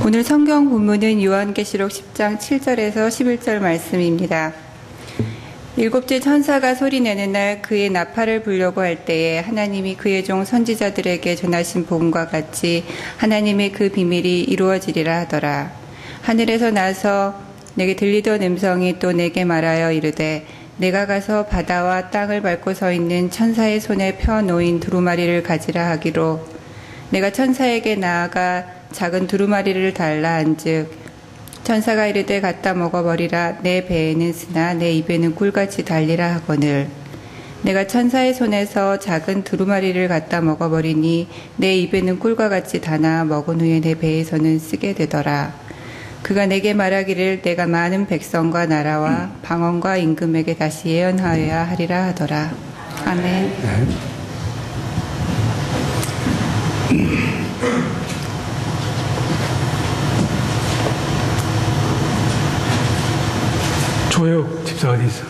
오늘 성경 본문은 요한계시록 10장 7절에서 11절 말씀입니다. 일곱째 천사가 소리내는 날 그의 나팔을 불려고 할 때에 하나님이 그의 종 선지자들에게 전하신 복음과 같이 하나님의 그 비밀이 이루어지리라 하더라. 하늘에서 나서 내게 들리던 음성이 또 내게 말하여 이르되 내가 가서 바다와 땅을 밟고 서 있는 천사의 손에 펴 놓인 두루마리를 가지라 하기로 내가 천사에게 나아가 작은 두루마리를 달라 한즉 천사가 이르되 갖다 먹어버리라. 내 배에는 쓰나 내 입에는 꿀같이 달리라 하거늘 내가 천사의 손에서 작은 두루마리를 갖다 먹어버리니 내 입에는 꿀과 같이 다나 먹은 후에 내 배에서는 쓰게 되더라. 그가 내게 말하기를 내가 많은 백성과 나라와 방언과 임금에게 다시 예언하여야 하리라 하더라. 아멘. 조혁 집사 어디 있어?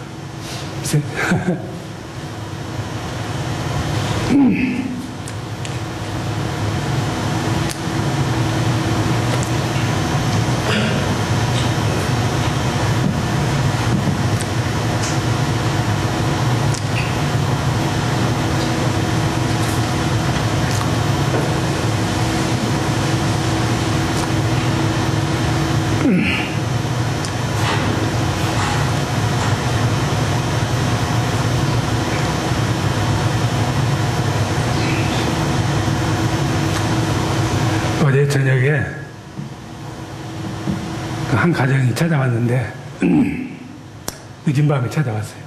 어제 저녁에 한 가정이 찾아왔는데 늦은 밤에 찾아왔어요.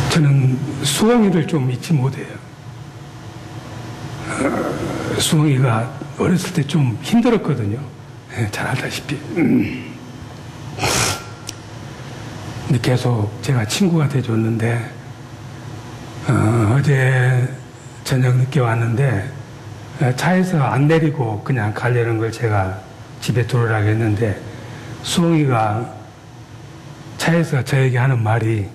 저는 수홍이를 좀 잊지 못해요. 수홍이가 어렸을 때 좀 힘들었거든요. 잘 알다시피. 근데 계속 제가 친구가 돼줬는데, 어제 저녁 늦게 왔는데, 차에서 안 내리고 그냥 가려는 걸 제가 집에 들어오라고 했는데, 수홍이가 차에서 저에게 하는 말이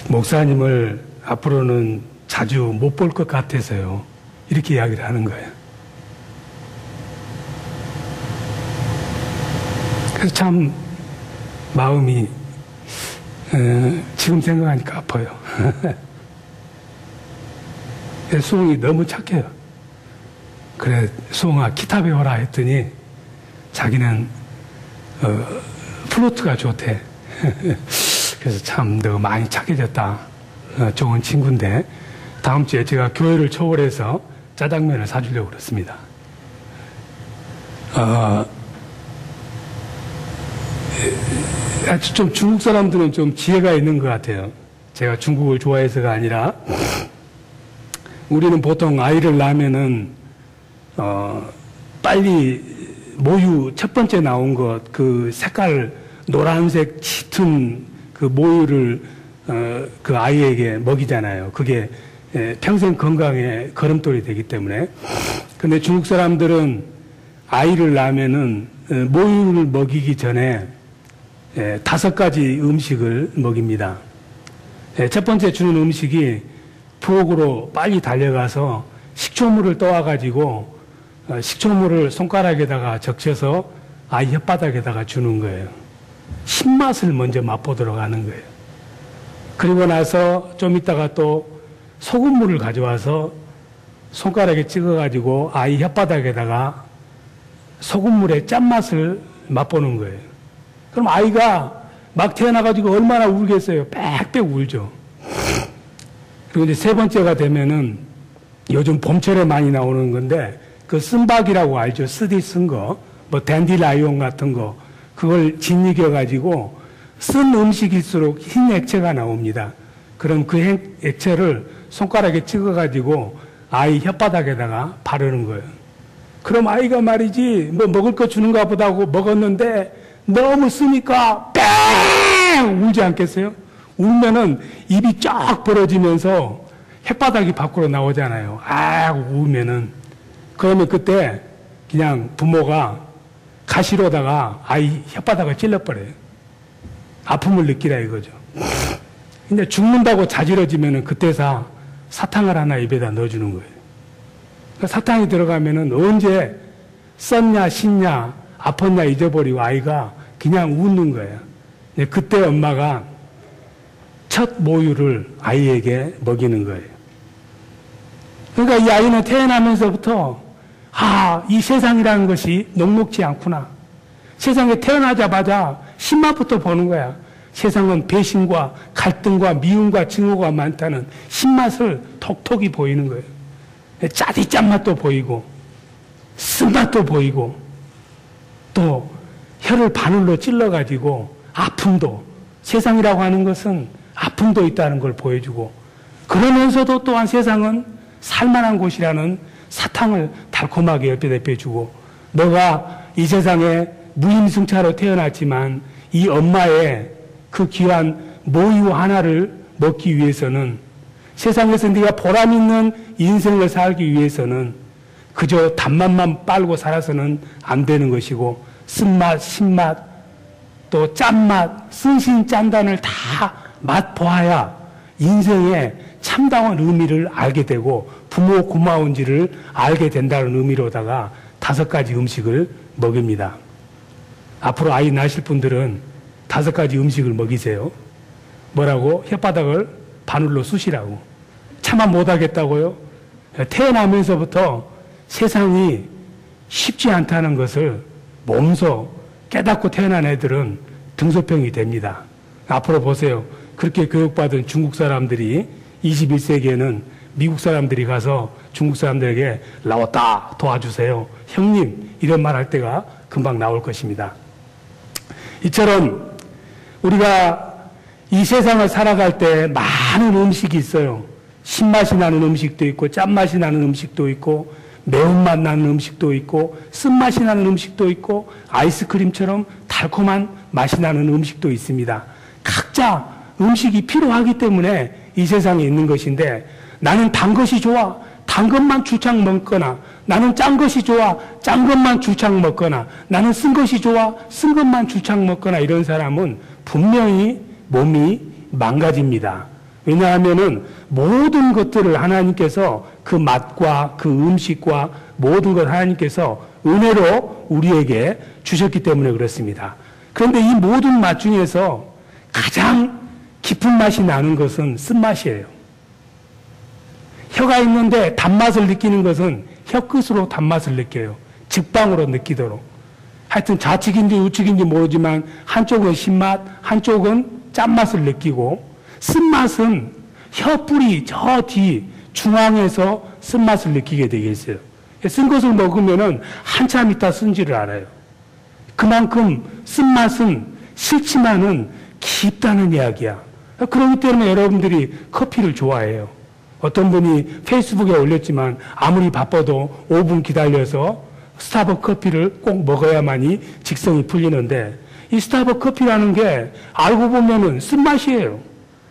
목사님을 앞으로는 자주 못 볼 것 같아서요. 이렇게 이야기를 하는 거예요. 그래서 참 마음이 지금 생각하니까 아파요. 수홍이 너무 착해요. 그래 수홍아 기타 배워라 했더니 자기는 플루트가 좋대. 그래서 참 너 많이 착해졌다. 좋은 친구인데 다음 주에 제가 교회를 초월해서 짜장면을 사주려고 그랬습니다. 좀 중국 사람들은 좀 지혜가 있는 것 같아요. 제가 중국을 좋아해서가 아니라 우리는 보통 아이를 낳으면은 빨리 모유 첫 번째 나온 것 그 색깔 노란색 짙은 그 모유를 그 아이에게 먹이잖아요. 그게 평생 건강에 걸음돌이 되기 때문에. 근데 중국 사람들은 아이를 낳으면은 모유를 먹이기 전에 5가지 음식을 먹입니다. 첫 번째 주는 음식이 부엌으로 빨리 달려가서 식초물을 떠와가지고 식초물을 손가락에다가 적셔서 아이 혓바닥에다가 주는 거예요. 신맛을 먼저 맛보도록 하는 거예요. 그리고 나서 좀 있다가 또 소금물을 가져와서 손가락에 찍어가지고 아이 혓바닥에다가 소금물의 짠맛을 맛보는 거예요. 그럼 아이가 막 태어나가지고 얼마나 울겠어요. 빽빽 울죠. 그리고 이제 세 번째가 되면은 요즘 봄철에 많이 나오는 건데 그 쓴박이라고 알죠? 쓰디 쓴 거, 뭐 댄디라이온 같은 거, 그걸 짓이겨가지고 쓴 음식일수록 흰 액체가 나옵니다. 그럼 그 액체를 손가락에 찍어가지고 아이 혓바닥에다가 바르는 거예요. 그럼 아이가 말이지, 뭐 먹을 거 주는가 보다 하고 먹었는데 너무 쓰니까 뺑! 울지 않겠어요? 울면은 입이 쫙 벌어지면서 혓바닥이 밖으로 나오잖아요. 아, 울면은. 그러면 그때 그냥 부모가 가시로다가 아이 혓바닥을 찔러버려요. 아픔을 느끼라 이거죠. 근데 죽는다고 자지러지면은 그때서 사탕을 하나 입에다 넣어주는 거예요. 그러니까 사탕이 들어가면은 언제 썼냐, 씻냐, 아팠냐 잊어버리고 아이가 그냥 웃는 거예요. 그때 엄마가 첫 모유를 아이에게 먹이는 거예요. 그러니까 이 아이는 태어나면서부터 이 세상이라는 것이 녹록지 않구나. 세상에 태어나자마자 신맛부터 보는 거야. 세상은 배신과 갈등과 미움과 증오가 많다는 신맛을 톡톡히 보이는 거예요. 짜디짠맛도 보이고 쓴맛도 보이고 또 혀를 바늘로 찔러가지고 아픔도, 세상이라고 하는 것은 아픔도 있다는 걸 보여주고, 그러면서도 또한 세상은 살만한 곳이라는 사탕을 달콤하게 옆에 대표주고, 너가 이 세상에 무임승차로 태어났지만 이 엄마의 그 귀한 모유 하나를 먹기 위해서는, 세상에서 네가 보람 있는 인생을 살기 위해서는 그저 단맛만 빨고 살아서는 안 되는 것이고, 쓴맛, 신맛, 또 짠맛, 쓴신 짠단을 다 맛보아야 인생의 참다운 의미를 알게 되고 부모 고마운지를 알게 된다는 의미로다가 5가지 음식을 먹입니다. 앞으로 아이 낳으실 분들은 5가지 음식을 먹이세요. 뭐라고? 혓바닥을 바늘로 쑤시라고. 차마 못하겠다고요? 태어나면서부터 세상이 쉽지 않다는 것을 몸소 깨닫고 태어난 애들은 등소평이 됩니다. 앞으로 보세요. 그렇게 교육받은 중국 사람들이 21세기에는 미국 사람들이 가서 중국 사람들에게 나왔다 도와주세요, 형님, 이런 말 할 때가 금방 나올 것입니다. 이처럼 우리가 이 세상을 살아갈 때 많은 음식이 있어요. 신맛이 나는 음식도 있고 짠맛이 나는 음식도 있고 매운맛 나는 음식도 있고 쓴맛이 나는 음식도 있고 아이스크림처럼 달콤한 맛이 나는 음식도 있습니다. 각자 음식이 필요하기 때문에 이 세상에 있는 것인데, 나는 단 것이 좋아, 단 것만 주창 먹거나, 나는 짠 것이 좋아, 짠 것만 주창 먹거나, 나는 쓴 것이 좋아, 쓴 것만 주창 먹거나, 이런 사람은 분명히 몸이 망가집니다. 왜냐하면은 모든 것들을 하나님께서 그 맛과 그 음식과 모든 것 하나님께서 은혜로 우리에게 주셨기 때문에 그렇습니다. 그런데 이 모든 맛 중에서 가장 깊은 맛이 나는 것은 쓴맛이에요. 혀가 있는데 단맛을 느끼는 것은 혀끝으로 단맛을 느껴요. 직방으로 느끼도록. 하여튼 좌측인지 우측인지 모르지만 한쪽은 신맛, 한쪽은 짠맛을 느끼고, 쓴맛은 혀뿌리 저 뒤 중앙에서 쓴맛을 느끼게 되겠어요. 쓴 것을 먹으면은 한참 있다 쓴지를 알아요. 그만큼 쓴맛은 싫지만은 깊다는 이야기야. 그렇기 때문에 여러분들이 커피를 좋아해요. 어떤 분이 페이스북에 올렸지만 아무리 바빠도 5분 기다려서 스타벅 커피를 꼭 먹어야만이 직성이 풀리는데, 이 스타벅 커피라는 게 알고 보면은 쓴맛이에요.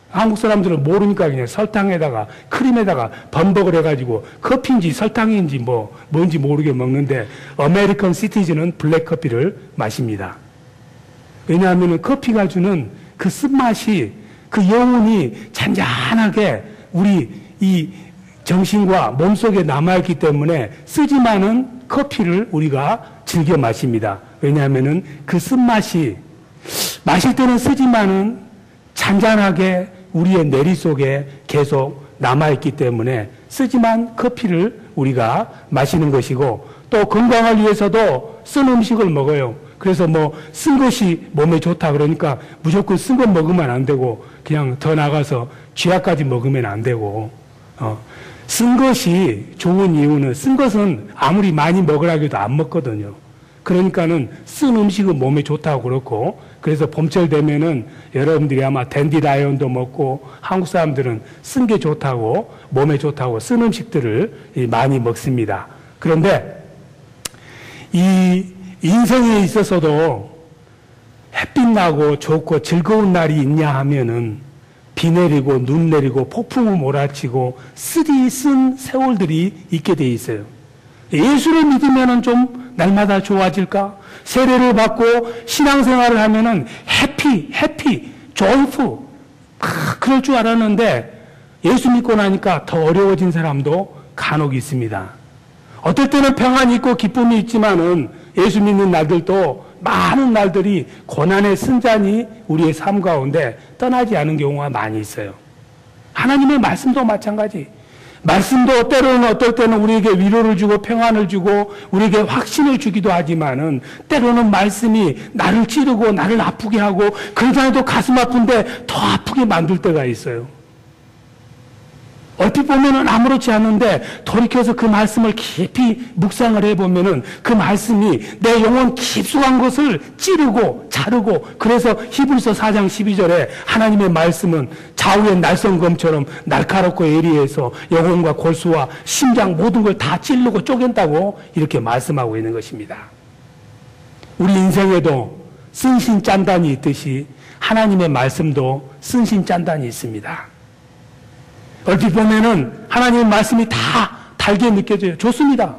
한국 사람들은 모르니까 그냥 설탕에다가 크림에다가 범벅을 해가지고 커피인지 설탕인지 뭔지 모르게 먹는데, 아메리칸 시티즌은 블랙커피를 마십니다. 왜냐하면 커피가 주는 그 쓴맛이, 그 여운이 잔잔하게 우리 이 정신과 몸속에 남아있기 때문에 쓰지만은 커피를 우리가 즐겨 마십니다. 왜냐하면 그 쓴맛이 마실 때는 쓰지만은 잔잔하게 우리의 내리 속에 계속 남아있기 때문에 쓰지만 커피를 우리가 마시는 것이고, 또 건강을 위해서도 쓴 음식을 먹어요. 그래서 쓴 것이 몸에 좋다 그러니까 무조건 쓴 것 먹으면 안 되고, 그냥 더 나가서 쥐약까지 먹으면 안 되고, 쓴 것이 좋은 이유는 쓴 것은 아무리 많이 먹으라고 해도 안 먹거든요. 그러니까는 쓴 음식은 몸에 좋다고 그렇고, 그래서 봄철 되면은 여러분들이 아마 댄디라이온도 먹고, 한국 사람들은 쓴 게 좋다고, 몸에 좋다고 쓴 음식들을 많이 먹습니다. 그런데 이 인생에 있어서도 햇빛 나고 좋고 즐거운 날이 있냐 하면은 비 내리고 눈 내리고 폭풍우 몰아치고 쓰디 쓴 세월들이 있게 돼 있어요. 예수를 믿으면은 좀 날마다 좋아질까? 세례를 받고 신앙생활을 하면은 해피, joyful. 그럴 줄 알았는데 예수 믿고 나니까 더 어려워진 사람도 간혹 있습니다. 어떨 때는 평안이 있고 기쁨이 있지만은 예수 믿는 날들도 많은 날들이 고난의 승잔이 우리의 삶 가운데 떠나지 않은 경우가 많이 있어요. 하나님의 말씀도 마찬가지. 말씀도 때로는 어떨 때는 우리에게 위로를 주고 평안을 주고 우리에게 확신을 주기도 하지만은 때로는 말씀이 나를 찌르고 나를 아프게 하고 그러자도 가슴 아픈데 더 아프게 만들 때가 있어요. 얼핏 보면은 아무렇지 않은데 돌이켜서 그 말씀을 깊이 묵상을 해보면은 그 말씀이 내 영혼 깊숙한 것을 찌르고 자르고, 그래서 히브리서 4장 12절에 하나님의 말씀은 좌우의 날성검처럼 날카롭고 예리해서 영혼과 골수와 심장 모든 걸 다 찌르고 쪼갠다고 이렇게 말씀하고 있는 것입니다. 우리 인생에도 쓴신 짠단이 있듯이 하나님의 말씀도 쓴신 짠단이 있습니다. 얼핏 보면은 하나님의 말씀이 다 달게 느껴져요. 좋습니다.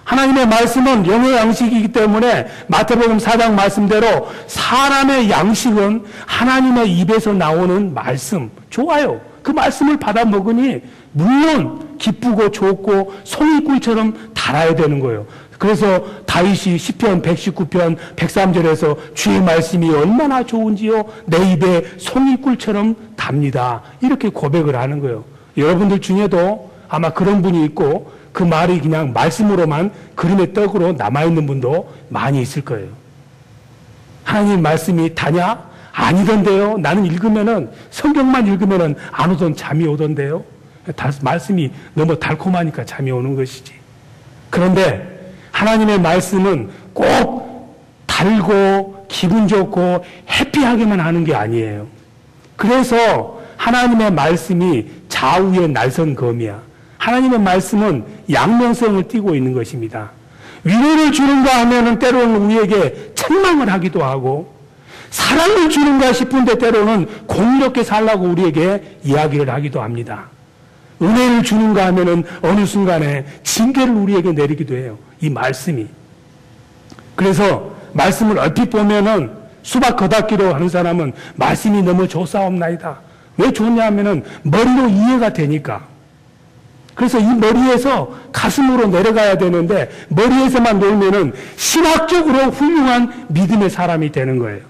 하나님의 말씀은 영의 양식이기 때문에 마태복음 4장 말씀대로 사람의 양식은 하나님의 입에서 나오는 말씀. 좋아요. 그 말씀을 받아 먹으니 물론 기쁘고 좋고 송이꿀처럼 달아야 되는 거예요. 그래서 다윗이 시편 119편 103절에서 주의 말씀이 얼마나 좋은지요 내 입에 송이꿀처럼 답니다. 이렇게 고백을 하는 거예요. 여러분들 중에도 아마 그런 분이 있고 그 말이 그냥 말씀으로만 그림의 떡으로 남아있는 분도 많이 있을 거예요. 하나님 말씀이 다냐? 아니던데요. 나는 읽으면은 성경만 읽으면은 안 오던 잠이 오던데요. 말씀이 너무 달콤하니까 잠이 오는 것이지. 그런데 하나님의 말씀은 꼭 달고 기분 좋고 해피하게만 하는 게 아니에요. 그래서 하나님의 말씀이 좌우의 날선검이야. 하나님의 말씀은 양면성을 띠고 있는 것입니다. 위로를 주는가 하면은 때로는 우리에게 책망을 하기도 하고, 사랑을 주는가 싶은데 때로는 공의롭게 살라고 우리에게 이야기를 하기도 합니다. 은혜를 주는가 하면은 어느 순간에 징계를 우리에게 내리기도 해요. 이 말씀이. 그래서 말씀을 얼핏 보면은 수박 겉핥기로 하는 사람은 말씀이 너무 좋사옵나이다. 왜 좋냐 하면은 머리로 이해가 되니까. 그래서 이 머리에서 가슴으로 내려가야 되는데 머리에서만 놀면은 신학적으로 훌륭한 믿음의 사람이 되는 거예요.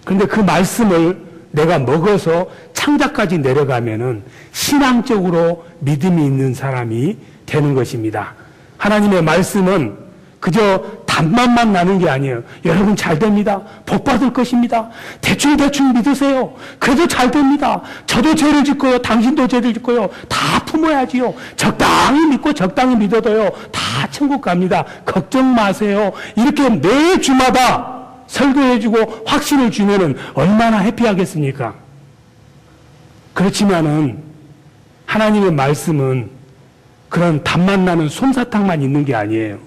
그런데 그 말씀을 내가 먹어서 창자까지 내려가면은 신앙적으로 믿음이 있는 사람이 되는 것입니다. 하나님의 말씀은 그저 단맛만 나는 게 아니에요. 여러분 잘 됩니다. 복 받을 것입니다. 대충 믿으세요. 그래도 잘 됩니다. 저도 죄를 짓고요. 당신도 죄를 짓고요. 다 품어야지요. 적당히 믿고 적당히 믿어도요. 다 천국 갑니다. 걱정 마세요. 이렇게 매 주마다 설교해주고 확신을 주면은 얼마나 해피하겠습니까? 그렇지만은 하나님의 말씀은 그런 단맛 나는 솜사탕만 있는 게 아니에요.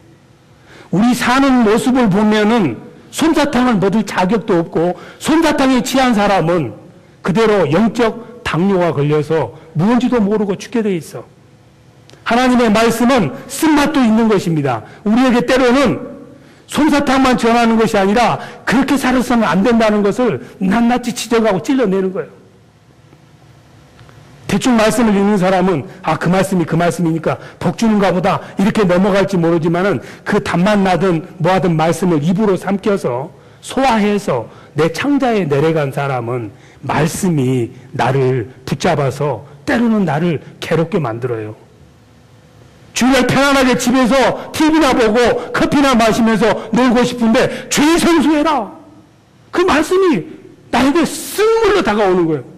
우리 사는 모습을 보면은 솜사탕을 먹을 자격도 없고 솜사탕에 취한 사람은 그대로 영적 당뇨가 걸려서 무언지도 모르고 죽게 돼 있어. 하나님의 말씀은 쓴맛도 있는 것입니다. 우리에게 때로는 솜사탕만 전하는 것이 아니라 그렇게 살아서는 안 된다는 것을 낱낱이 지적하고 찔러내는 거예요. 대충 말씀을 읽는 사람은 그 말씀이 그 말씀이니까 복 주는가 보다 이렇게 넘어갈지 모르지만은 그 단맛 나든 뭐하든 말씀을 입으로 삼켜서 소화해서 내 창자에 내려간 사람은 말씀이 나를 붙잡아서 때로는 나를 괴롭게 만들어요. 주일 편안하게 집에서 TV나 보고 커피나 마시면서 놀고 싶은데 죄 성수해라. 그 말씀이 나에게 쓴물로 다가오는 거예요.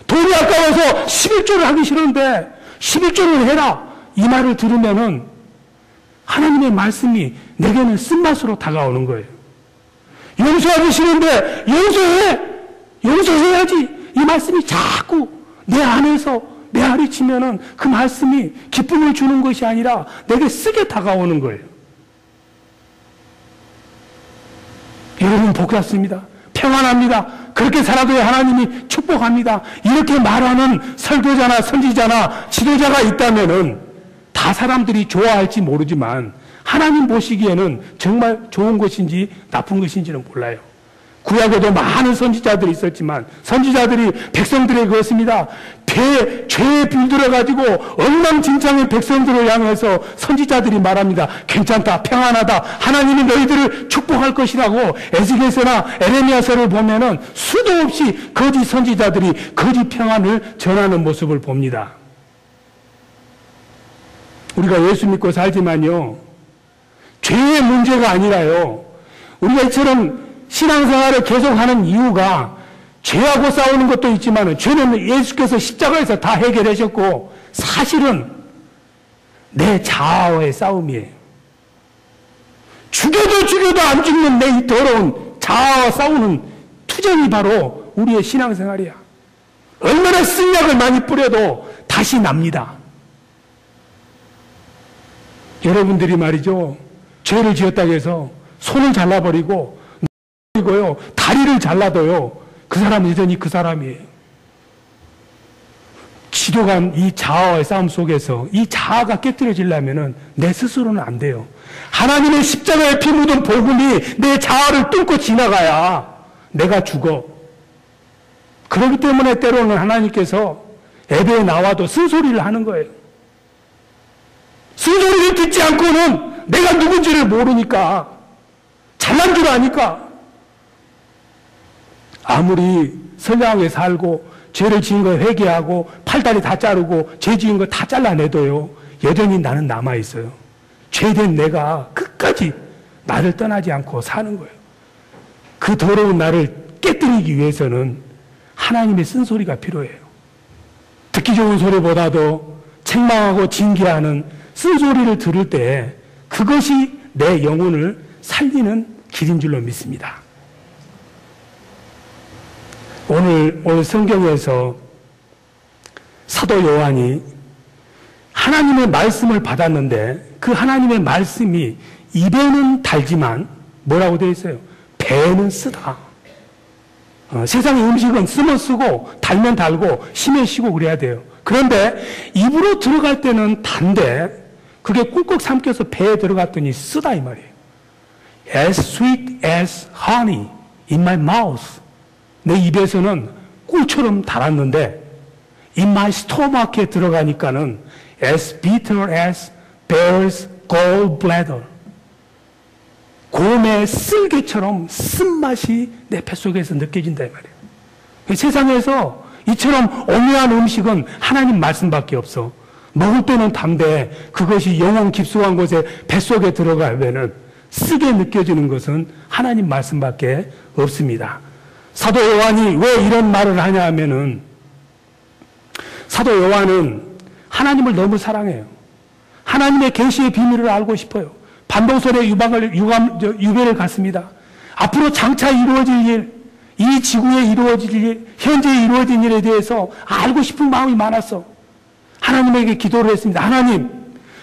돈이 아까워서 11조를 하기 싫은데 11조를 해라. 이 말을 들으면은 하나님의 말씀이 내게는 쓴맛으로 다가오는 거예요. 용서하기 싫은데 용서해! 용서해야지. 이 말씀이 자꾸 내 안에서 메아리치면은 그 말씀이 기쁨을 주는 것이 아니라 내게 쓰게 다가오는 거예요. 여러분 복 받습니다. 평안합니다. 그렇게 살아도야 하나님이 축복합니다. 이렇게 말하는 설교자나 선지자나 지도자가 있다면은 다 사람들이 좋아할지 모르지만 하나님 보시기에는 정말 좋은 것인지 나쁜 것인지는 몰라요. 구약에도 많은 선지자들이 있었지만 선지자들이 백성들에게 그렇습니다. 죄에 빌들어가지고 엉망진창의 백성들을 향해서 선지자들이 말합니다. 괜찮다, 평안하다, 하나님이 너희들을 축복할 것이라고 에스겔서나 에레미야서를 보면은 수도 없이 거짓 선지자들이 거짓 평안을 전하는 모습을 봅니다. 우리가 예수 믿고 살지만요, 죄의 문제가 아니라요, 우리가 이처럼 신앙생활을 계속하는 이유가 죄하고 싸우는 것도 있지만 죄는 예수께서 십자가에서 다 해결하셨고 사실은 내 자아와의 싸움이에요. 죽여도 안 죽는 내 이 더러운 자아와 싸우는 투쟁이 바로 우리의 신앙생활이야. 얼마나 쓴약을 많이 뿌려도 다시 납니다. 여러분들이 말이죠, 죄를 지었다고 해서 손을 잘라버리고 고요, 다리를 잘라도요, 그 사람은 여전히 그 사람이에요. 지도간 이 자아와의 싸움 속에서 이 자아가 깨뜨려지려면은 내 스스로는 안 돼요. 하나님의 십자가에 피 묻은 복음이 내 자아를 뚫고 지나가야 내가 죽어. 그렇기 때문에 때로는 하나님께서 예배에 나와도 쓴소리를 하는 거예요. 쓴소리를 듣지 않고는 내가 누군지를 모르니까, 잘난 줄 아니까, 아무리 선량하게 살고 죄를 지은 걸 회개하고 팔다리 다 자르고 죄 지은 거 다 잘라내도요, 여전히 나는 남아있어요. 죄된 내가 끝까지 나를 떠나지 않고 사는 거예요. 그 더러운 나를 깨뜨리기 위해서는 하나님의 쓴소리가 필요해요. 듣기 좋은 소리보다도 책망하고 징계하는 쓴소리를 들을 때 그것이 내 영혼을 살리는 길인 줄로 믿습니다. 오늘 성경에서 사도 요한이 하나님의 말씀을 받았는데 그 하나님의 말씀이 입에는 달지만 뭐라고 되어 있어요? 배에는 쓰다. 세상의 음식은 쓰면 쓰고 달면 달고 쉬면 쉬고 그래야 돼요. 그런데 입으로 들어갈 때는 단데 그게 꿀꺽 삼켜서 배에 들어갔더니 쓰다 이 말이에요. As sweet as honey in my mouth. 내 입에서는 꿀처럼 달았는데 in my stomach에 들어가니까는 as bitter as bear's gallbladder. 곰의 쓸개처럼 쓴맛이 내 뱃속에서 느껴진다 이 말이에요. 세상에서 이처럼 오묘한 음식은 하나님 말씀밖에 없어. 먹을 때는 담대 그것이 영혼 깊숙한 곳에 뱃속에 들어가면은 쓰게 느껴지는 것은 하나님 말씀밖에 없습니다. 사도 요한이 왜 이런 말을 하냐 하면은 사도 요한은 하나님을 너무 사랑해요. 하나님의 계시의 비밀을 알고 싶어요. 반동설의 유배를 갔습니다. 앞으로 장차 이루어질 일, 이 지구에 이루어질 일, 현재 이루어진 일에 대해서 알고 싶은 마음이 많았어. 하나님에게 기도를 했습니다. 하나님,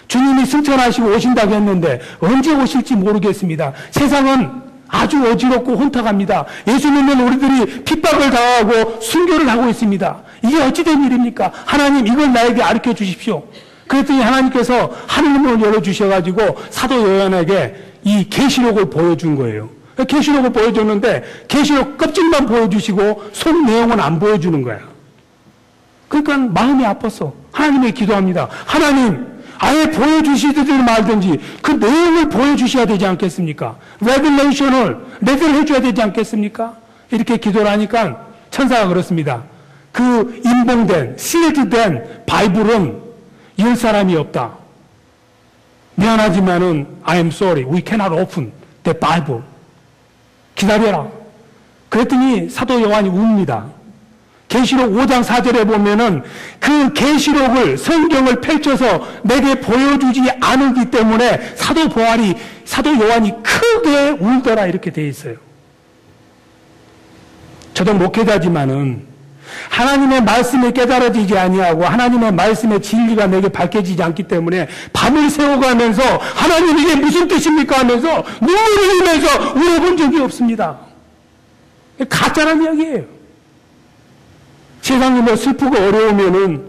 주님이 승천하시고 오신다고 했는데 언제 오실지 모르겠습니다. 세상은 아주 어지럽고 혼탁합니다. 예수 믿는 우리들이 핍박을 당하고 순교를 하고 있습니다. 이게 어찌된 일입니까? 하나님, 이걸 나에게 가르쳐 주십시오. 그랬더니 하나님께서 하늘문을 열어주셔가지고 사도 요한에게 이 계시록을 보여준 거예요. 계시록을 보여줬는데 계시록 껍질만 보여주시고 속 내용은 안 보여주는 거야. 그러니까 마음이 아팠어. 하나님에게 기도합니다. 하나님, 아예 보여주시든지 말든지 그 내용을 보여주셔야 되지 않겠습니까? 레벨레이션을 해줘야 되지 않겠습니까? 이렇게 기도를 하니까 천사가 그렇습니다. 그 인봉된, 시일드된 바이블은 열 사람이 없다. 미안하지만은 I am sorry. We cannot open the Bible. 기다려라. 그랬더니 사도 요한이 웁니다. 계시록 5장 4절에 보면은 그 계시록을 성경을 펼쳐서 내게 보여주지 않았기 때문에 사도 요한이 크게 울더라 이렇게 돼 있어요. 저도 목회자지만은 하나님의 말씀이 깨달아지지 아니하고 하나님의 말씀의 진리가 내게 밝혀지지 않기 때문에 밤을 새워가면서 하나님 이게 무슨 뜻입니까 하면서 눈물을 흘리면서 울어본 적이 없습니다. 가짜란 이야기예요. 세상이 뭐 슬프고 어려우면은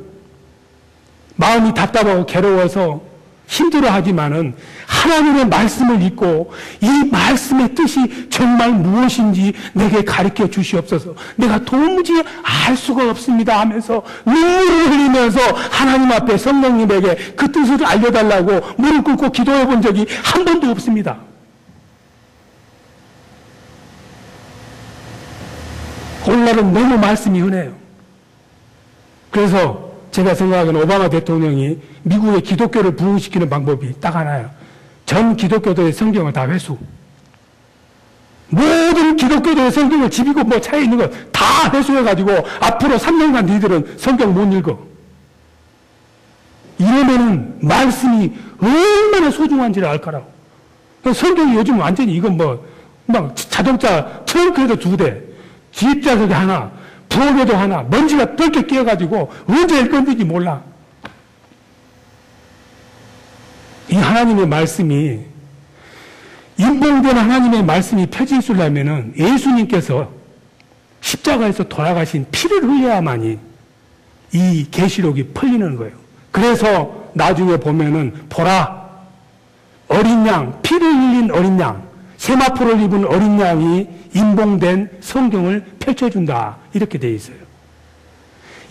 마음이 답답하고 괴로워서 힘들어하지만은 하나님의 말씀을 읽고 이 말씀의 뜻이 정말 무엇인지 내게 가르쳐 주시옵소서. 내가 도무지 알 수가 없습니다 하면서 눈물을 흘리면서 하나님 앞에 성령님에게 그 뜻을 알려달라고 무릎 꿇고 기도해 본 적이 한 번도 없습니다. 오늘날은 너무 말씀이 흔해요. 그래서 제가 생각하기에는 오바마 대통령이 미국의 기독교를 부흥시키는 방법이 딱 하나예요. 전 기독교도의 성경을 다 회수. 모든 기독교도의 성경을 집이고 뭐 차에 있는 거 다 회수해가지고 앞으로 3년간 니들은 성경 못 읽어. 이러면은 말씀이 얼마나 소중한지를 알 거라고. 성경이 요즘 완전히 이건 막 자동차 트렁크에도 2대, 뒷좌석에 하나, 부엌에도 하나, 먼지가 떨게 끼어가지고 언제 읽 건지 몰라. 이 하나님의 말씀이, 인봉된 하나님의 말씀이 펴진수려면은 예수님께서 십자가에서 돌아가신 피를 흘려야만이 이 계시록이 풀리는 거예요. 그래서 나중에 보면은 보라, 어린 양, 피를 흘린 어린 양, 세마포를 입은 어린 양이 인봉된 성경을 펼쳐준다 이렇게 되어 있어요.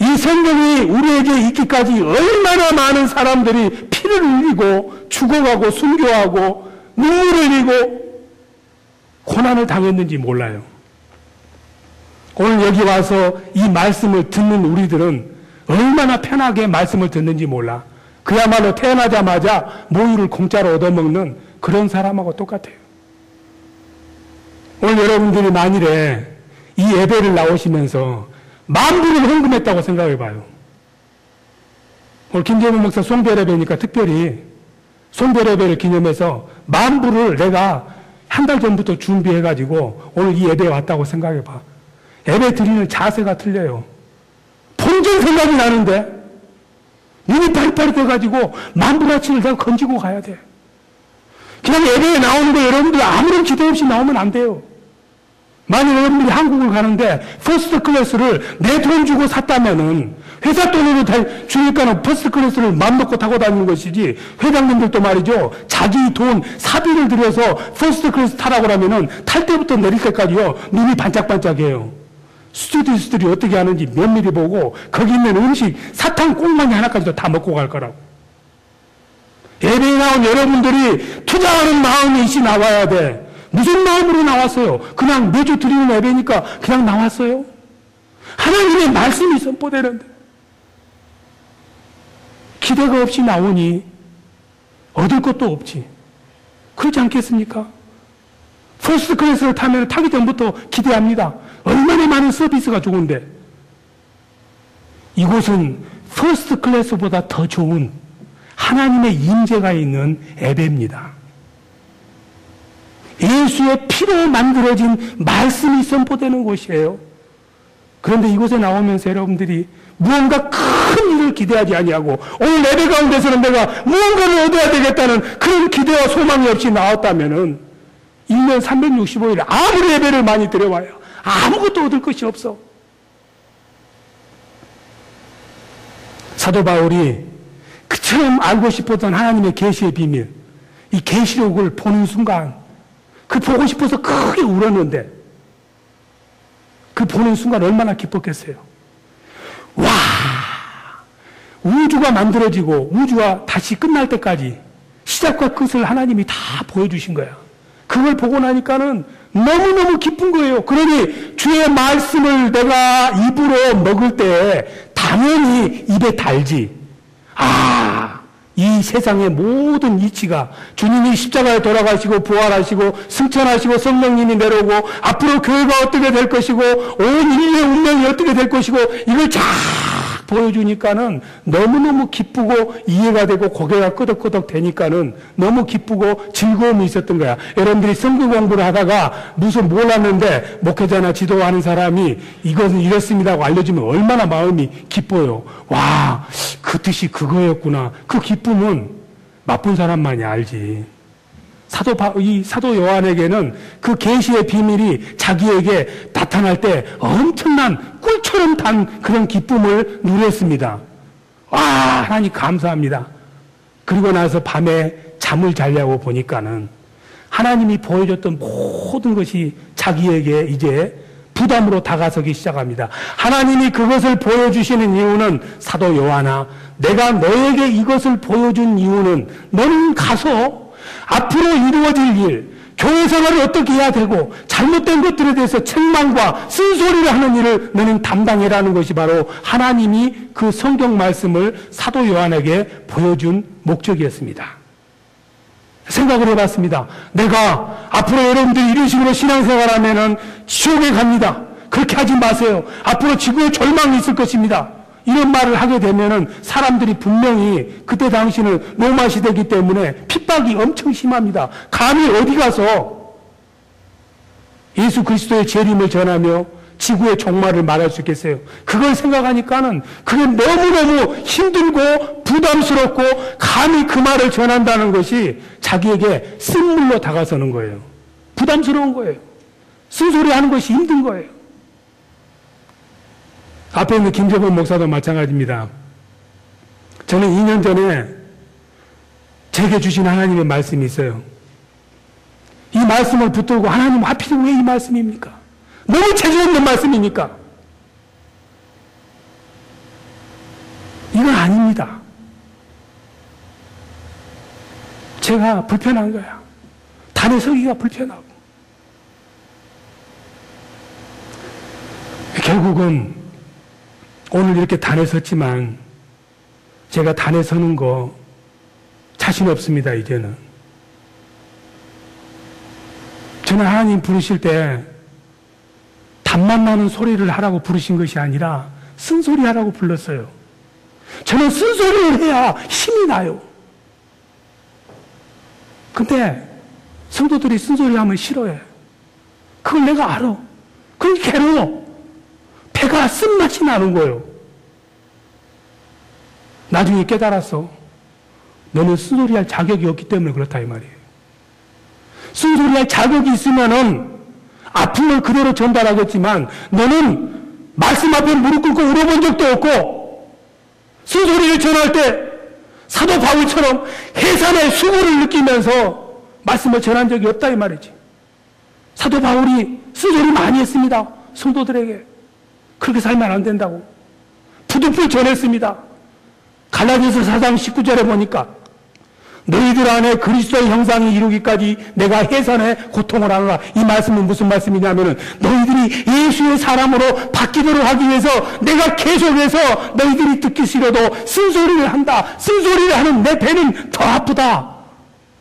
이 성경이 우리에게 있기까지 얼마나 많은 사람들이 피를 흘리고 죽어가고 순교하고 눈물을 흘리고 고난을 당했는지 몰라요. 오늘 여기 와서 이 말씀을 듣는 우리들은 얼마나 편하게 말씀을 듣는지 몰라. 그야말로 태어나자마자 모유를 공짜로 얻어먹는 그런 사람하고 똑같아요. 오늘 여러분들이 만일에 이 예배를 나오시면서 만불을 헌금했다고 생각해봐요. 오늘 김재문 목사 송별 예배니까 특별히 송별 예배를 기념해서 만불을 내가 한 달 전부터 준비해가지고 오늘 이 예배에 왔다고 생각해봐. 예배 드리는 자세가 틀려요. 본전 생각이 나는데 눈이 파릿파릿해가지고 만불아치를 내가 건지고 가야 돼. 그냥 예배에 나오는 거 여러분들 아무런 기대 없이 나오면 안 돼요. 만약 여러분들이 한국을 가는데 퍼스트 클래스를 내 돈 주고 샀다면은 회사 돈으로 주니까는 퍼스트 클래스를 맘 놓고 타고 다니는 것이지, 회장님들도 말이죠, 자기 돈 사비를 들여서 퍼스트 클래스 타라고 하면은 탈 때부터 내릴 때까지요 눈이 반짝반짝해요. 스튜디오스들이 어떻게 하는지 면밀히 보고 거기 있는 음식 사탕 꽁망이 하나까지도 다 먹고 갈 거라고. 예배에 나온 여러분들이 투자하는 마음이 있이 나와야 돼. 무슨 마음으로 나왔어요? 그냥 매주 드리는 예배니까 그냥 나왔어요? 하나님의 말씀이 선포되는데 기대가 없이 나오니 얻을 것도 없지. 그렇지 않겠습니까? 퍼스트 클래스를 타면 타기 전부터 기대합니다. 얼마나 많은 서비스가 좋은데. 이곳은 퍼스트 클래스보다 더 좋은 하나님의 임재가 있는 예배입니다. 예수의 피로 만들어진 말씀이 선포되는 곳이에요. 그런데 이곳에 나오면서 여러분들이 무언가 큰 일을 기대하지 아니하고 오늘 예배 가운데서는 내가 무언가를 얻어야 되겠다는 그런 기대와 소망이 없이 나왔다면은 1년 365일 아무리 예배를 많이 드려와요 아무것도 얻을 것이 없어. 사도 바울이 그처럼 알고 싶었던 하나님의 계시의 비밀, 이 계시록을 보는 순간 그 보고 싶어서 크게 울었는데 그 보는 순간 얼마나 기뻤겠어요. 와, 우주가 만들어지고 우주가 다시 끝날 때까지 시작과 끝을 하나님이 다 보여주신 거야. 그걸 보고 나니까는 너무너무 기쁜 거예요. 그러니 주의 말씀을 내가 입으로 먹을 때 당연히 입에 달지. 아, 이 세상의 모든 이치가 주님이 십자가에 돌아가시고 부활하시고 승천하시고 성령님이 내려오고 앞으로 교회가 어떻게 될 것이고 온 인류의 운명이 어떻게 될 것이고 이걸 쫙 보여주니까는 너무너무 기쁘고 이해가 되고 고개가 끄덕끄덕 되니까는 너무 기쁘고 즐거움이 있었던 거야. 여러분들이 성경 공부를 하다가 무슨 몰랐는데 목회자나 지도하는 사람이 이것은 이렇습니다 하고 알려주면 얼마나 마음이 기뻐요. 와, 그 뜻이 그거였구나. 그 기쁨은 맛본 사람만이 알지. 이 사도 요한에게는 그 계시의 비밀이 자기에게 나타날 때 엄청난 꿀처럼 단 그런 기쁨을 누렸습니다. 와, 하나님 감사합니다. 그리고 나서 밤에 잠을 자려고 보니까는 하나님이 보여줬던 모든 것이 자기에게 이제 부담으로 다가서기 시작합니다. 하나님이 그것을 보여주시는 이유는 사도 요한아, 내가 너에게 이것을 보여준 이유는 너는 가서 앞으로 이루어질 일, 교회 생활을 어떻게 해야 되고 잘못된 것들에 대해서 책망과 쓴소리를 하는 일을 너는 담당해라는 것이 바로 하나님이 그 성경 말씀을 사도 요한에게 보여준 목적이었습니다. 생각을 해봤습니다. 내가 앞으로 여러분들이 이런 식으로 신앙생활하면은 지옥에 갑니다. 그렇게 하지 마세요. 앞으로 지구에 절망이 있을 것입니다. 이런 말을 하게 되면은 사람들이 분명히 그때 당시는 로마 시대이기 때문에 핍박이 엄청 심합니다. 감히 어디 가서 예수 그리스도의 재림을 전하며 지구의 종말을 말할 수 있겠어요? 그걸 생각하니까는 그게 너무너무 힘들고 부담스럽고 감히 그 말을 전한다는 것이 자기에게 쓴물로 다가서는 거예요. 부담스러운 거예요. 쓴소리 하는 것이 힘든 거예요. 앞에 있는 김재범 목사도 마찬가지입니다. 저는 2년 전에 제게 주신 하나님의 말씀이 있어요. 이 말씀을 붙들고 하나님 하필 왜 이 말씀입니까? 너무 재주없는 말씀이니까. 이건 아닙니다. 제가 불편한 거야. 단에 서기가 불편하고. 결국은 오늘 이렇게 단에 섰지만 제가 단에 서는 거 자신 없습니다. 이제는. 저는 하나님 부르실 때 단맛 나는 소리를 하라고 부르신 것이 아니라 쓴소리 하라고 불렀어요. 저는 쓴소리를 해야 힘이 나요. 근데 성도들이 쓴소리 하면 싫어해. 그걸 내가 알아. 그건 괴로워. 배가 쓴맛이 나는 거예요. 나중에 깨달았어. 너는 쓴소리할 자격이 없기 때문에 그렇다 이 말이에요. 쓴소리할 자격이 있으면은 아픔을 그대로 전달하겠지만 너는 말씀 앞에 무릎 꿇고 울어본 적도 없고 쓴소리를 전할 때 사도 바울처럼 해산의 수고를 느끼면서 말씀을 전한 적이 없다 이 말이지. 사도 바울이 쓴소리 많이 했습니다. 성도들에게. 그렇게 살면 안 된다고. 부득불 전했습니다. 갈라디아서 4장 19절에 보니까 너희들 안에 그리스도의 형상이 이루기까지 내가 해산의 고통을 하노라. 이 말씀은 무슨 말씀이냐면은 너희들이 예수의 사람으로 바뀌도록 하기 위해서 내가 계속해서 너희들이 듣기 싫어도 쓴소리를 한다. 쓴소리를 하는 내 배는 더 아프다.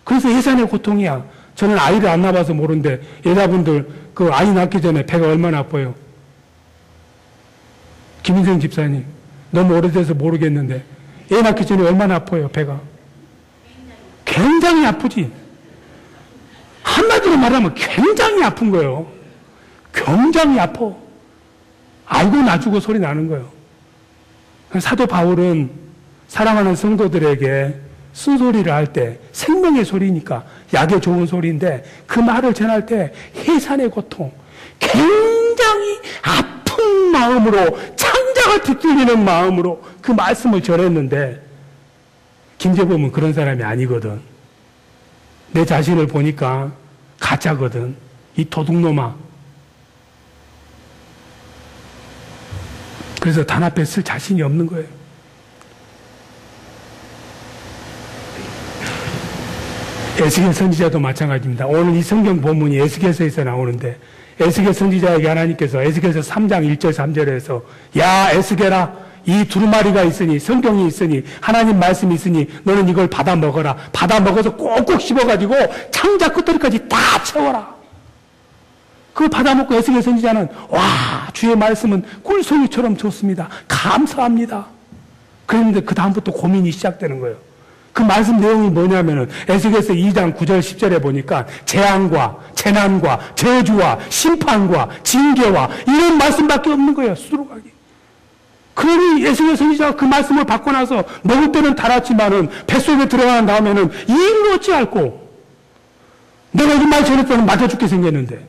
그래서 해산의 고통이야. 저는 아이를 안 낳아봐서 모르는데 여자분들 그 아이 낳기 전에 배가 얼마나 아파요. 김인생 집사님, 너무 오래돼서 모르겠는데 애 낳기 전에 얼마나 아파요, 배가? 굉장히 아프지. 한마디로 말하면 굉장히 아픈 거예요. 굉장히 아파. 알고 놔주고 소리 나는 거예요. 사도 바울은 사랑하는 성도들에게 쓴소리를 할 때 생명의 소리니까 약에 좋은 소리인데 그 말을 전할 때 해산의 고통, 굉장히 아픈 마음으로 창자가 뒤틀리는 마음으로 그 말씀을 전했는데 김재범은 그런 사람이 아니거든. 내 자신을 보니까 가짜거든. 이 도둑놈아. 그래서 단 앞에 쓸 자신이 없는 거예요. 에스겔 선지자도 마찬가지입니다. 오늘 이 성경 본문이 에스겔서에서 나오는데 에스겔 선지자에게 하나님께서 에스겔서 3장 1절 3절에서 야 에스겔아 이 두루마리가 있으니, 성경이 있으니, 하나님 말씀이 있으니 너는 이걸 받아 먹어라. 받아 먹어서 꼭꼭 씹어가지고 창자 끝들이까지 다 채워라. 그걸 받아 먹고 에스겔 선지자는 와, 주의 말씀은 꿀송이처럼 좋습니다. 감사합니다. 그런데 그 다음부터 고민이 시작되는 거예요. 그 말씀 내용이 뭐냐면은 에스겔서 2장 9절 10절에 보니까 재앙과 재난과 저주와 심판과 징계와 이런 말씀밖에 없는 거예요. 수두룩하게. 그러니 에스겔 선지자가 그 말씀을 받고 나서 먹을 때는 달았지만은 뱃속에 들어간 다음에는 이를 어찌할꼬 내가 이 말 전했더니 맞아 죽게 생겼는데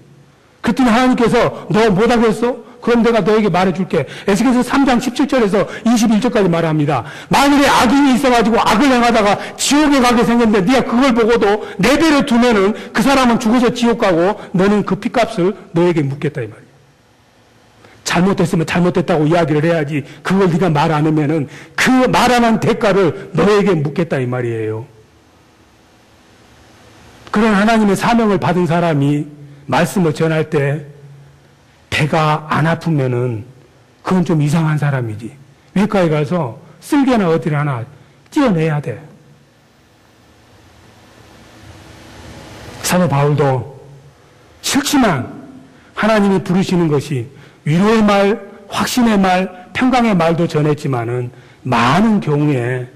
그랬더니 하나님께서 너 못하겠어? 그럼 내가 너에게 말해줄게. 에스겔서 3장 17절에서 21절까지 말합니다. 만일에 악인이 있어가지고 악을 행하다가 지옥에 가게 생겼는데 네가 그걸 보고도 내버려 두면은 그 사람은 죽어서 지옥 가고 너는 그 핏값을 너에게 묻겠다 이 말이에요. 잘못됐으면 잘못됐다고 이야기를 해야지 그걸 네가 말 안 하면은 그 말 안 한 대가를 너에게 묻겠다 이 말이에요. 그런 하나님의 사명을 받은 사람이 말씀을 전할 때 배가 안 아프면은 그건 좀 이상한 사람이지. 외과에 가서 쓸개나 어디를 하나 찧어내야 돼. 사도 바울도 싫지만 하나님이 부르시는 것이 위로의 말, 확신의 말, 평강의 말도 전했지만은 많은 경우에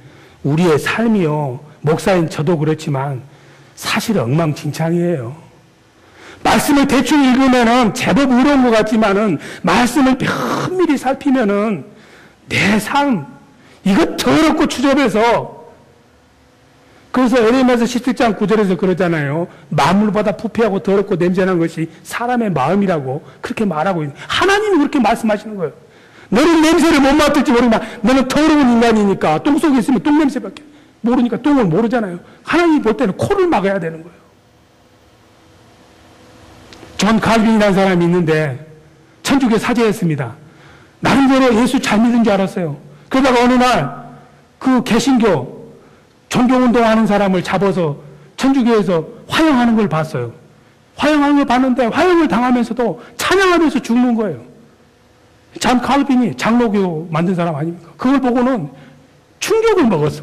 우리의 삶이요, 목사인 저도 그렇지만 사실 엉망진창이에요. 말씀을 대충 읽으면은 제법 의로운 것 같지만은 말씀을 면밀히 살피면은 내 삶, 이거 더럽고 추접해서 그래서 에레미야서 17장 9절에서 그러잖아요. 만물보다 부패하고 더럽고 냄새난 것이 사람의 마음이라고 그렇게 말하고 있는 하나님이 그렇게 말씀하시는 거예요. 너는 냄새를 못 맡을지 모르지만 너는 더러운 인간이니까 똥 속에 있으면 똥 냄새밖에 모르니까 똥을 모르잖아요. 하나님이 볼 때는 코를 막아야 되는 거예요. 존 칼빈이라는 사람이 있는데 천주교 사제였습니다. 나름대로 예수 잘 믿은 줄 알았어요. 그러다가 어느 날 그 개신교 종교운동하는 사람을 잡아서 천주교에서 화형하는 걸 봤어요. 화형하는 걸 봤는데 화형을 당하면서도 찬양하면서 죽는 거예요. 존 칼빈이 장로교 만든 사람 아닙니까? 그걸 보고는 충격을 먹었어.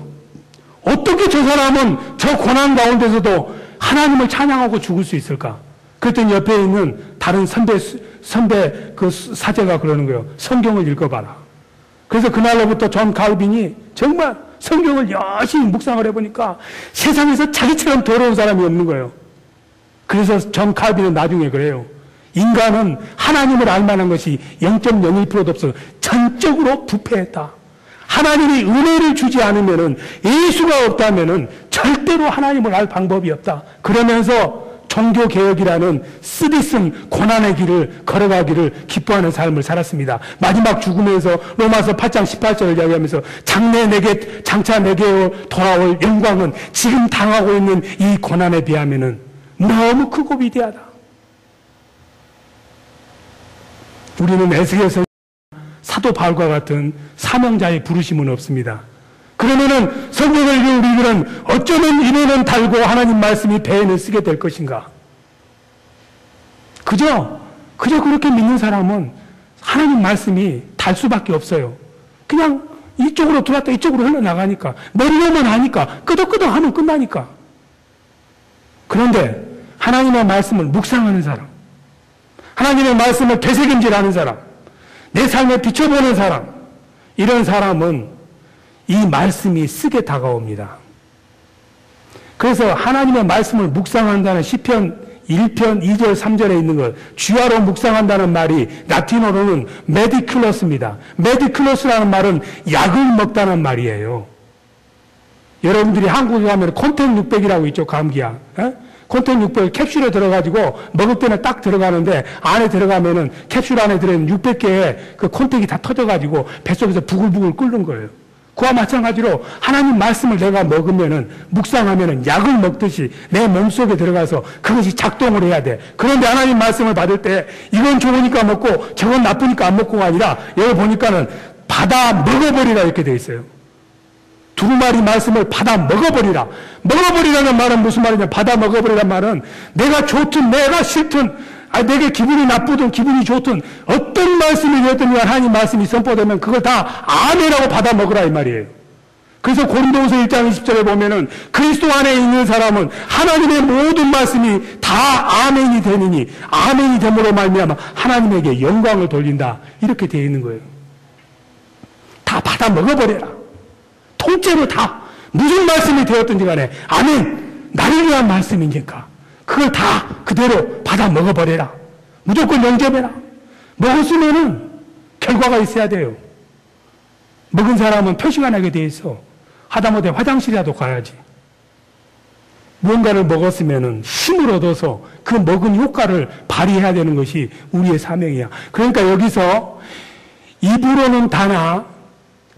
어떻게 저 사람은 저 고난 가운데서도 하나님을 찬양하고 죽을 수 있을까? 그랬더니 옆에 있는 다른 선배 그 사제가 그러는 거예요. 성경을 읽어봐라. 그래서 그날로부터 존 칼빈이 정말 성경을 열심히 묵상을 해보니까 세상에서 자기처럼 더러운 사람이 없는 거예요. 그래서 존 칼빈은 나중에 그래요. 인간은 하나님을 알만한 것이 0.01%도 없어 전적으로 부패했다. 하나님이 은혜를 주지 않으면은 예수가 없다면은 절대로 하나님을 알 방법이 없다. 그러면서 종교개혁이라는 쓰디쓴 고난의 길을 걸어가기를 기뻐하는 삶을 살았습니다. 마지막 죽으면서 로마서 8장 18절을 이야기하면서 장차 내게 돌아올 영광은 지금 당하고 있는 이 고난에 비하면 너무 크고 위대하다. 우리는 에스겔서 사도 바울과 같은 사명자의 부르심은 없습니다. 그러면은 성경을 읽은 우리들은 어쩌면 인연은 달고 하나님 말씀이 배에는 쓰게 될 것인가? 그저 그렇게 믿는 사람은 하나님 말씀이 달 수밖에 없어요. 그냥 이쪽으로 들어왔다 이쪽으로 흘러나가니까 머리로만 하니까 끄덕끄덕 하면 끝나니까. 그런데 하나님의 말씀을 묵상하는 사람, 하나님의 말씀을 되새김질하는 사람, 내 삶에 비춰보는 사람, 이런 사람은 이 말씀이 쓰게 다가옵니다. 그래서 하나님의 말씀을 묵상한다는 시편 1편 2절 3절에 있는 것, 주야로 묵상한다는 말이 라틴어로는 메디클러스입니다. 메디클러스라는 말은 약을 먹다는 말이에요. 여러분들이 한국에 가면 콘택 600이라고 있죠. 감기약. 콘택 600 캡슐에 들어가지고 먹을 때는 딱 들어가는데 안에 들어가면은 캡슐 안에 들어있는 600개의 그 콘택이 다 터져가지고 뱃속에서 부글부글 끓는 거예요. 그와 마찬가지로 하나님 말씀을 내가 먹으면은 묵상하면은 약을 먹듯이 내 몸속에 들어가서 그것이 작동을 해야 돼. 그런데 하나님 말씀을 받을 때 이건 좋으니까 먹고 저건 나쁘니까 안 먹고가 아니라 여기 보니까는 받아 먹어버리라 이렇게 돼 있어요. 두루마리 말씀을 받아 먹어버리라. 먹어버리라는 말은 무슨 말이냐? 받아 먹어버리라는 말은 내가 좋든 내가 싫든 내게 기분이 나쁘든 기분이 좋든 어떤 말씀이 되든 하나님 말씀이 선포되면 그걸 다 아멘이라고 받아 먹으라 이 말이에요. 그래서 고린도후서 1장 20절에 보면은 그리스도 안에 있는 사람은 하나님의 모든 말씀이 다 아멘이 되느니 아멘이 됨으로 말미암아 하나님에게 영광을 돌린다 이렇게 되어 있는 거예요. 다 받아 먹어버려라. 통째로 다 무슨 말씀이 되었든지 간에 아멘 나를 위한 말씀이니까 그걸 다 그대로 받아 먹어버려라. 무조건 영접해라. 먹었으면은 결과가 있어야 돼요. 먹은 사람은 표시가 나게 돼 있어. 하다못해 화장실이라도 가야지. 무언가를 먹었으면은 힘을 얻어서 그 먹은 효과를 발휘해야 되는 것이 우리의 사명이야. 그러니까 여기서 입으로는 다나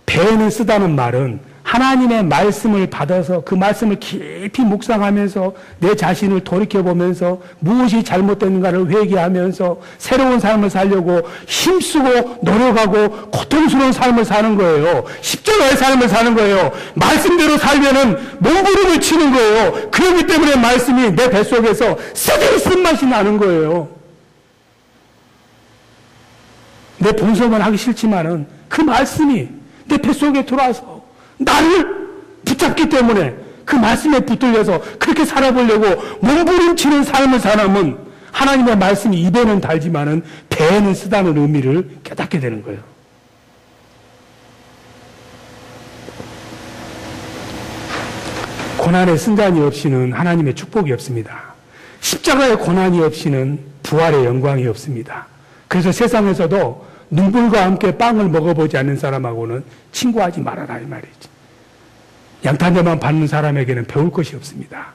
배에는 쓰다는 말은 하나님의 말씀을 받아서 그 말씀을 깊이 묵상하면서 내 자신을 돌이켜보면서 무엇이 잘못됐는가를 회개하면서 새로운 삶을 살려고 힘쓰고 노력하고 고통스러운 삶을 사는 거예요. 십자가의 삶을 사는 거예요. 말씀대로 살면은 몸부림을 치는 거예요. 그렇기 때문에 말씀이 내 뱃속에서 쓰디리 쓴맛이 나는 거예요. 내 본성은 하기 싫지만은 그 말씀이 내 뱃속에 들어와서 나를 붙잡기 때문에 그 말씀에 붙들려서 그렇게 살아보려고 몸부림치는 삶을 사람은 하나님의 말씀이 입에는 달지만은 배에는 쓰다는 의미를 깨닫게 되는 거예요. 고난의 순간이 없이는 하나님의 축복이 없습니다. 십자가의 고난이 없이는 부활의 영광이 없습니다. 그래서 세상에서도 눈물과 함께 빵을 먹어보지 않는 사람하고는 친구하지 말아라 이 말이지. 양탄자만 받는 사람에게는 배울 것이 없습니다.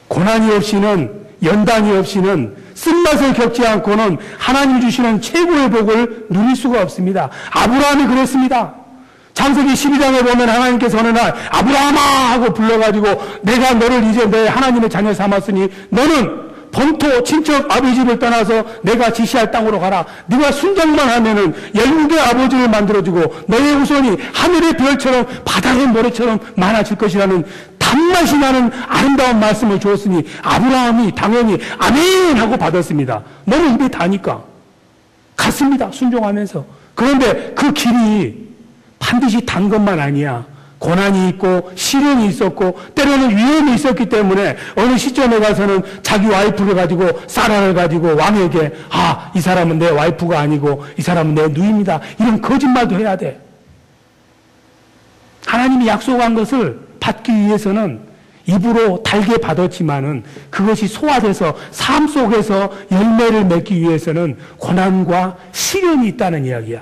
고난이 없이는 연단이 없이는 쓴맛을 겪지 않고는 하나님 주시는 최고의 복을 누릴 수가 없습니다. 아브라함이 그랬습니다. 창세기 12장에 보면 하나님께서 어느 날 아브라함아 하고 불러가지고 내가 너를 이제 내 하나님의 자녀 삼았으니 너는 본토 친척 아버지 집을 떠나서 내가 지시할 땅으로 가라. 네가 순종만 하면은 열국의 아버지를 만들어주고 너의 후손이 하늘의 별처럼 바다의 모래처럼 많아질 것이라는 단맛이 나는 아름다운 말씀을 주었으니 아브라함이 당연히 아멘 하고 받았습니다. 너무 입에 다니까 갔습니다. 순종하면서. 그런데 그 길이 반드시 단 것만 아니야. 고난이 있고 시련이 있었고 때로는 위험이 있었기 때문에 어느 시점에 가서는 자기 와이프를 가지고 사라를 가지고 왕에게 이 사람은 내 와이프가 아니고 이 사람은 내 누이입니다. 이런 거짓말도 해야 돼. 하나님이 약속한 것을 받기 위해서는 입으로 달게 받았지만은 그것이 소화돼서 삶 속에서 열매를 맺기 위해서는 고난과 시련이 있다는 이야기야.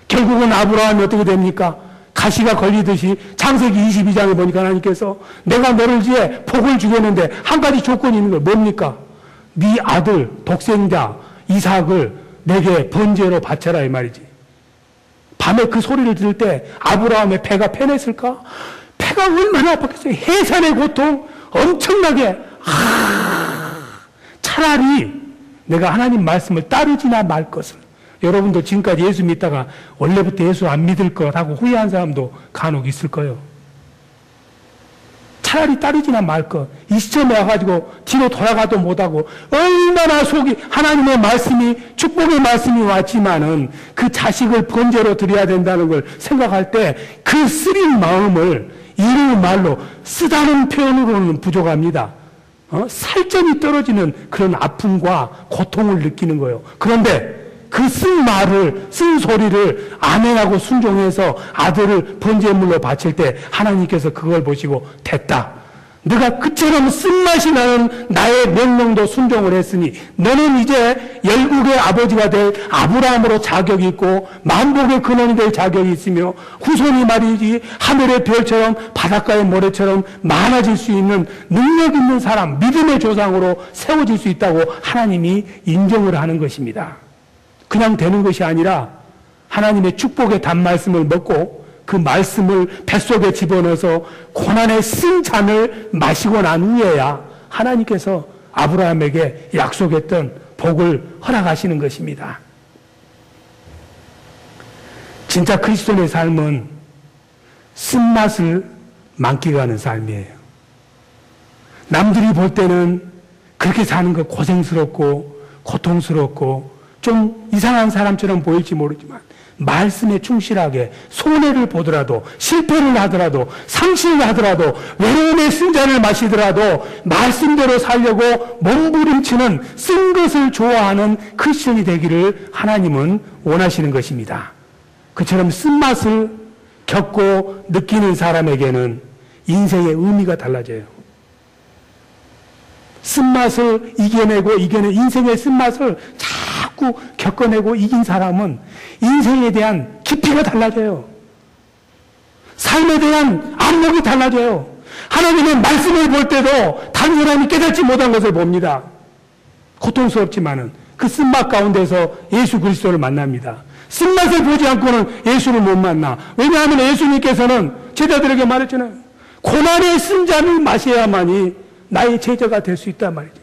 결국은 아브라함이 어떻게 됩니까? 가시가 걸리듯이 창세기 22장에 보니까 하나님께서 내가 너를 위해 복을 주겠는데 한 가지 조건이 있는 거예요. 뭡니까? 네 아들 독생자 이삭을 내게 번제로 바쳐라 이 말이지. 밤에 그 소리를 들을 때 아브라함의 배가 편했을까? 배가 얼마나 아팠겠어요. 해산의 고통 엄청나게. 차라리 내가 하나님 말씀을 따르지나 말 것을. 여러분도 지금까지 예수 믿다가 원래부터 예수 안 믿을 것 하고 후회한 사람도 간혹 있을 거예요. 차라리 따르지나 말 것. 이 시점에 와가지고 뒤로 돌아가도 못하고 얼마나 속이 하나님의 말씀이 축복의 말씀이 왔지만은 그 자식을 번제로 드려야 된다는 걸 생각할 때 그 쓰린 마음을 이루 말로 쓰다는 표현으로는 부족합니다. 살점이 떨어지는 그런 아픔과 고통을 느끼는 거예요. 그런데 그 쓴 말을, 쓴 소리를 아멘하고 순종해서 아들을 번제물로 바칠 때 하나님께서 그걸 보시고 됐다. 네가 그처럼 쓴맛이 나는 나의 명령도 순종을 했으니 너는 이제 열국의 아버지가 될 아브라함으로 자격이 있고 만복의 근원이 될 자격이 있으며 후손이 말이지 하늘의 별처럼 바닷가의 모래처럼 많아질 수 있는 능력 있는 사람, 믿음의 조상으로 세워질 수 있다고 하나님이 인정을 하는 것입니다. 그냥 되는 것이 아니라 하나님의 축복의 단말씀을 먹고 그 말씀을 뱃속에 집어넣어서 고난의 쓴 잔을 마시고 난 후에야 하나님께서 아브라함에게 약속했던 복을 허락하시는 것입니다. 진짜 그리스도인의 삶은 쓴맛을 만끽하는 삶이에요. 남들이 볼 때는 그렇게 사는 거 고생스럽고 고통스럽고 좀 이상한 사람처럼 보일지 모르지만 말씀에 충실하게 손해를 보더라도 실패를 하더라도 상실을 하더라도 외로움의 쓴잔을 마시더라도 말씀대로 살려고 몸부림치는 쓴 것을 좋아하는 크리스천이 되기를 하나님은 원하시는 것입니다. 그처럼 쓴맛을 겪고 느끼는 사람에게는 인생의 의미가 달라져요. 쓴맛을 이겨내고 인생의 쓴맛을 자꾸 겪어내고 이긴 사람은 인생에 대한 깊이가 달라져요. 삶에 대한 안목이 달라져요. 하나님의 말씀을 볼 때도 다른 사람이 깨닫지 못한 것을 봅니다. 고통스럽지만은 그 쓴맛 가운데서 예수 그리스도를 만납니다. 쓴맛을 보지 않고는 예수를 못 만나. 왜냐하면 예수님께서는 제자들에게 말했잖아요. 고난의 쓴 잔을 마셔야만이 나의 제자가 될 수 있단 말이지.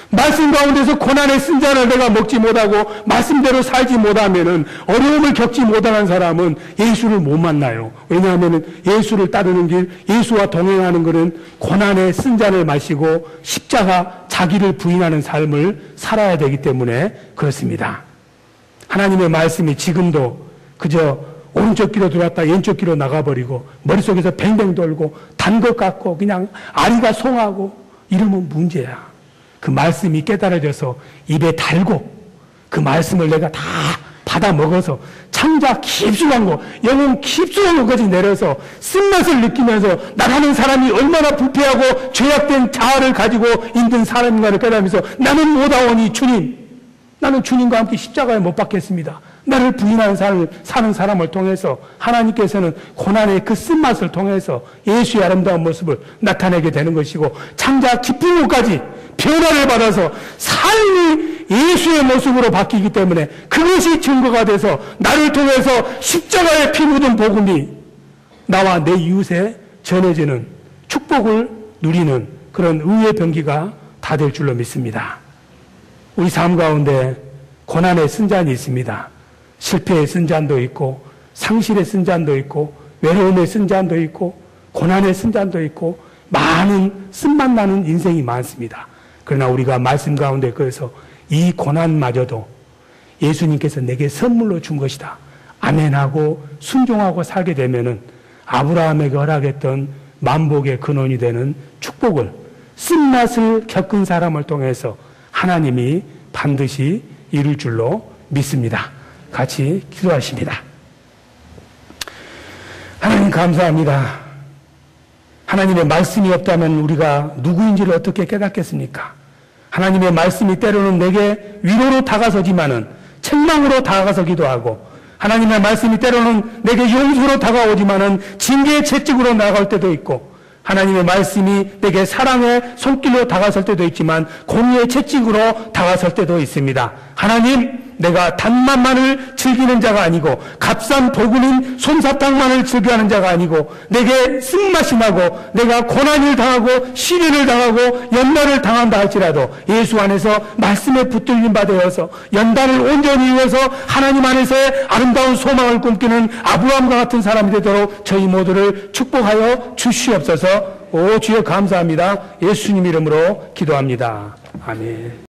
말씀 가운데서 고난의 쓴 잔을 내가 먹지 못하고 말씀대로 살지 못하면은 어려움을 겪지 못하는 사람은 예수를 못 만나요. 왜냐하면 예수를 따르는 길, 예수와 동행하는 것은 고난의 쓴 잔을 마시고 십자가 자기를 부인하는 삶을 살아야 되기 때문에 그렇습니다. 하나님의 말씀이 지금도 그저 오른쪽 귀로 들어왔다 왼쪽 귀로 나가버리고 머릿속에서 뱅뱅 돌고 단 것 같고 그냥 아리가 송하고 이러면 문제야. 그 말씀이 깨달아져서 입에 달고 그 말씀을 내가 다 받아 먹어서 창자 깊숙한 거, 영혼 깊숙한 것까지 내려서 쓴맛을 느끼면서 나라는 사람이 얼마나 부패하고 죄악된 자아를 가지고 있는 사람인가를 깨달으면서 나는 못하오니 주님, 나는 주님과 함께 십자가에 못 박겠습니다. 나를 부인하는 삶을 사는 사람을 통해서 하나님께서는 고난의 그 쓴맛을 통해서 예수의 아름다운 모습을 나타내게 되는 것이고 창자 깊은 곳까지 변화를 받아서 삶이 예수의 모습으로 바뀌기 때문에 그것이 증거가 돼서 나를 통해서 십자가에 피 묻은 복음이 나와 내 이웃에 전해지는 축복을 누리는 그런 의의 병기가 다 될 줄로 믿습니다. 우리 삶 가운데 고난의 쓴잔이 있습니다. 실패의 쓴잔도 있고 상실의 쓴잔도 있고 외로움의 쓴잔도 있고 고난의 쓴잔도 있고 많은 쓴맛 나는 인생이 많습니다. 그러나 우리가 말씀 가운데 그래서 이 고난마저도 예수님께서 내게 선물로 준 것이다. 아멘하고 순종하고 살게 되면은 아브라함에게 허락했던 만복의 근원이 되는 축복을 쓴맛을 겪은 사람을 통해서 하나님이 반드시 이룰 줄로 믿습니다. 같이 기도하십니다. 하나님 감사합니다. 하나님의 말씀이 없다면 우리가 누구인지를 어떻게 깨닫겠습니까? 하나님의 말씀이 때로는 내게 위로로 다가서지만은 책망으로 다가서기도 하고 하나님의 말씀이 때로는 내게 용서로 다가오지만은 징계의 채찍으로 나갈 때도 있고 하나님의 말씀이 내게 사랑의 손길로 다가설 때도 있지만 공의의 채찍으로 다가설 때도 있습니다. 하나님, 내가 단맛만을 즐기는 자가 아니고 값싼 보금인 솜사탕만을 즐겨하는 자가 아니고 내게 쓴맛이 나고 내가 고난을 당하고 시련을 당하고 연단을 당한다 할지라도 예수 안에서 말씀에 붙들린 바 되어서 연단을 온전히 이루어서 하나님 안에서의 아름다운 소망을 꿈꾸는 아브라함과 같은 사람이 되도록 저희 모두를 축복하여 주시옵소서. 오 주여 감사합니다. 예수님 이름으로 기도합니다. 아멘.